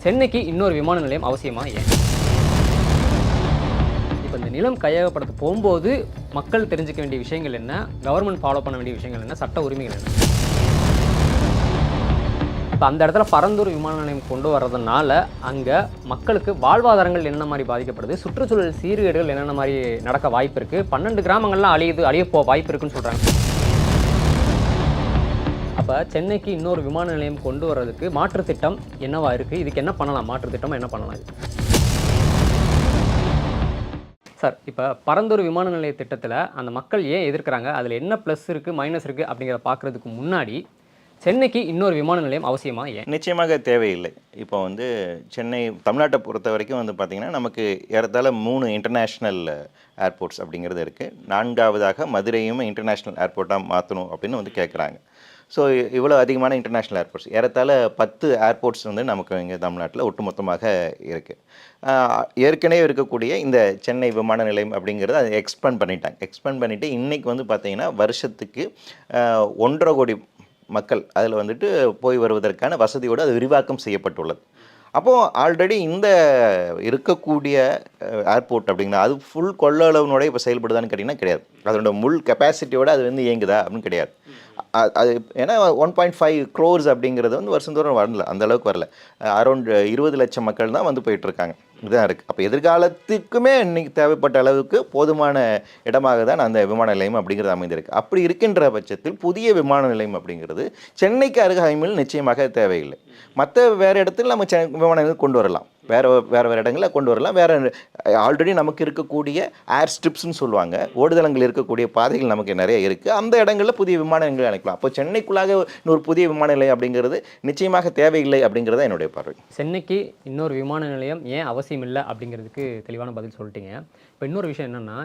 சென்னைக்கு இன்னொரு விமான நிலையம் அவசியமா ஏன்? இப்போ இந்த நிலம் கையகப்படுத்த போகும்போது மக்கள் தெரிஞ்சுக்க வேண்டிய விஷயங்கள் என்ன, கவர்மெண்ட் ஃபாலோ பண்ண வேண்டிய விஷயங்கள் என்ன, சட்ட உரிமைகள் என்ன? இப்போ அந்த இடத்துல பரந்தூர் விமான நிலையம் கொண்டு வர்றதுனால அங்கே மக்களுக்கு வாழ்வாதாரங்கள் என்ன மாதிரி பாதிக்கப்படுது, சுற்றுச்சூழல் சீர்கேடுகள் என்னென்ன மாதிரி நடக்க வாய்ப்பு இருக்குது, 12 கிராமங்கள்லாம் அழிய வாய்ப்பு இருக்குன்னு சொல்கிறாங்க. அப்போ சென்னைக்கு இன்னொரு விமான நிலையம் கொண்டு வர்றதுக்கு மாற்றுத் திட்டம் என்னவா இருக்குது, இதுக்கு என்ன பண்ணலாம், மாற்றுத் திட்டம் என்ன பண்ணலாம் இது? சார், இப்போ பரந்தூர் விமான நிலைய திட்டத்தில் அந்த மக்கள் ஏன் எதிர்க்கிறாங்க, அதில் என்ன ப்ளஸ் இருக்குது மைனஸ் இருக்குது அப்படிங்கிறத பார்க்குறதுக்கு முன்னாடி சென்னைக்கு இன்னொரு விமான நிலையம் அவசியமா ஏன்? நிச்சயமாக தேவையில்லை. இப்போ சென்னை தமிழ்நாட்டை பொறுத்த வரைக்கும் பார்த்திங்கன்னா நமக்கு ஏறத்தாழ 3 இன்டர்நேஷ்னல் ஏர்போர்ட்ஸ் அப்படிங்கிறது இருக்குது. 4வதாக மதுரையும் இன்டர்நேஷ்னல் ஏர்போர்ட்டாக மாற்றணும் அப்படின்னு கேட்குறாங்க. ஸோ இவ்வளோ அதிகமான இன்டர்நேஷ்னல் ஏர்போர்ட்ஸ் ஏறத்தாழ 10 ஏர்போர்ட்ஸ் நமக்கு இங்கே தமிழ்நாட்டில் ஒட்டுமொத்தமாக இருக்குது. ஏற்கனவே இருக்கக்கூடிய இந்த சென்னை விமான நிலையம் அப்படிங்கிறது அதை எக்ஸ்பேண்ட் பண்ணிவிட்டு இன்றைக்கி பார்த்திங்கன்னா வருஷத்துக்கு 1.5 கோடி மக்கள் அதில் போய் வருவதற்கான வசதியோடு அது விரிவாக்கம் செய்யப்பட்டுள்ளது. அப்போது ஆல்ரெடி இந்த இருக்கக்கூடிய ஏர்போர்ட் அப்படிங்கிற அது ஃபுல் கொள்ளளவுனோட இப்போ செயல்படுதான்னு கேட்டிங்கன்னா கிடையாது. அதோட முள் கெப்பாசிட்டியோடு அது இயங்குதா அப்படின்னு கிடையாது. அது ஏன்னா 1.5 crores அப்படிங்கிறது வருஷந்தோறும் வரல, அந்தளவுக்கு வரல. அரௌண்ட் 20 லட்சம் மக்கள் தான் போயிட்டுருக்காங்க. இதுதான் இருக்குது. அப்போ எதிர்காலத்துக்குமே இன்றைக்கி தேவைப்பட்ட அளவுக்கு போதுமான இடமாக தான் அந்த விமான நிலையம் அப்படிங்கிறது அமைந்திருக்கு. அப்படி இருக்கின்ற பட்சத்தில் புதிய விமான நிலையம் அப்படிங்கிறது சென்னைக்கு அருகாமையில் நிச்சயமாக தேவையில்லை. மற்ற வேறு இடத்துல நம்ம விமான நிலையம் கொண்டு வரலாம், வேறு இடங்களில் கொண்டு வரலாம். வேறு ஆல்ரெடி நமக்கு இருக்கக்கூடிய ஏர் ஸ்ட்ரிப்ஸ்ன்னு சொல்லுவாங்க, ஓடுதளங்கள் இருக்கக்கூடிய பாதைகள் நமக்கு நிறைய இருக்குது. அந்த இடங்களில் புதிய விமான நிலையங்கள் அழைக்கலாம். அப்போ சென்னைக்குள்ளாக இன்னொரு புதிய விமான நிலையம் அப்படிங்கிறது நிச்சயமாக தேவையில்லை அப்படிங்கிறத என்னுடைய பார்வை. சென்னைக்கு இன்னொரு விமான நிலையம் ஏன் அவசியம் இல்லை அப்படிங்கிறதுக்கு தெளிவான பதில் சொல்லிட்டீங்க. இப்போ இன்னொரு விஷயம் என்னென்னா,